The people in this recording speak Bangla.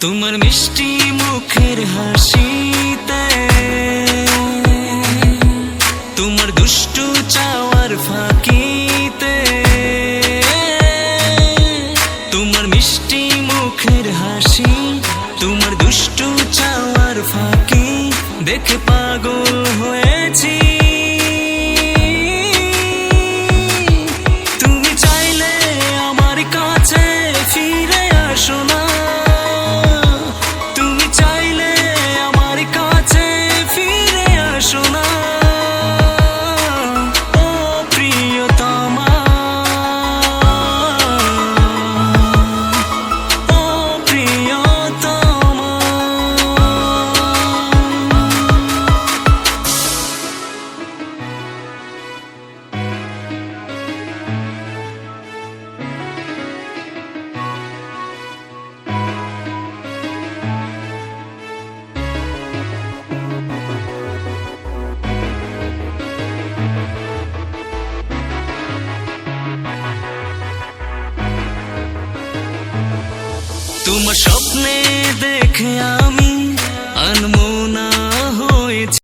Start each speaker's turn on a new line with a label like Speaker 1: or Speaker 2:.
Speaker 1: তোমার মিষ্টি মুখের হাসিতে, তোমার দুষ্টু চাওয়ার ফাঁকিতে, তোমার মিষ্টি মুখের হাসি, তোমার দুষ্টু চাওয়ার ফাঁকি দেখে পাগল হয়েছি। তুমি চাইলে আমার কাছে ফিরে আসো না, তুমি চাইলে আমার কাছে ফিরে আসো না। ও প্রিয়তমা, ও প্রিয়তমা। তোমার স্বপ্নে দেখে আমি আনমনা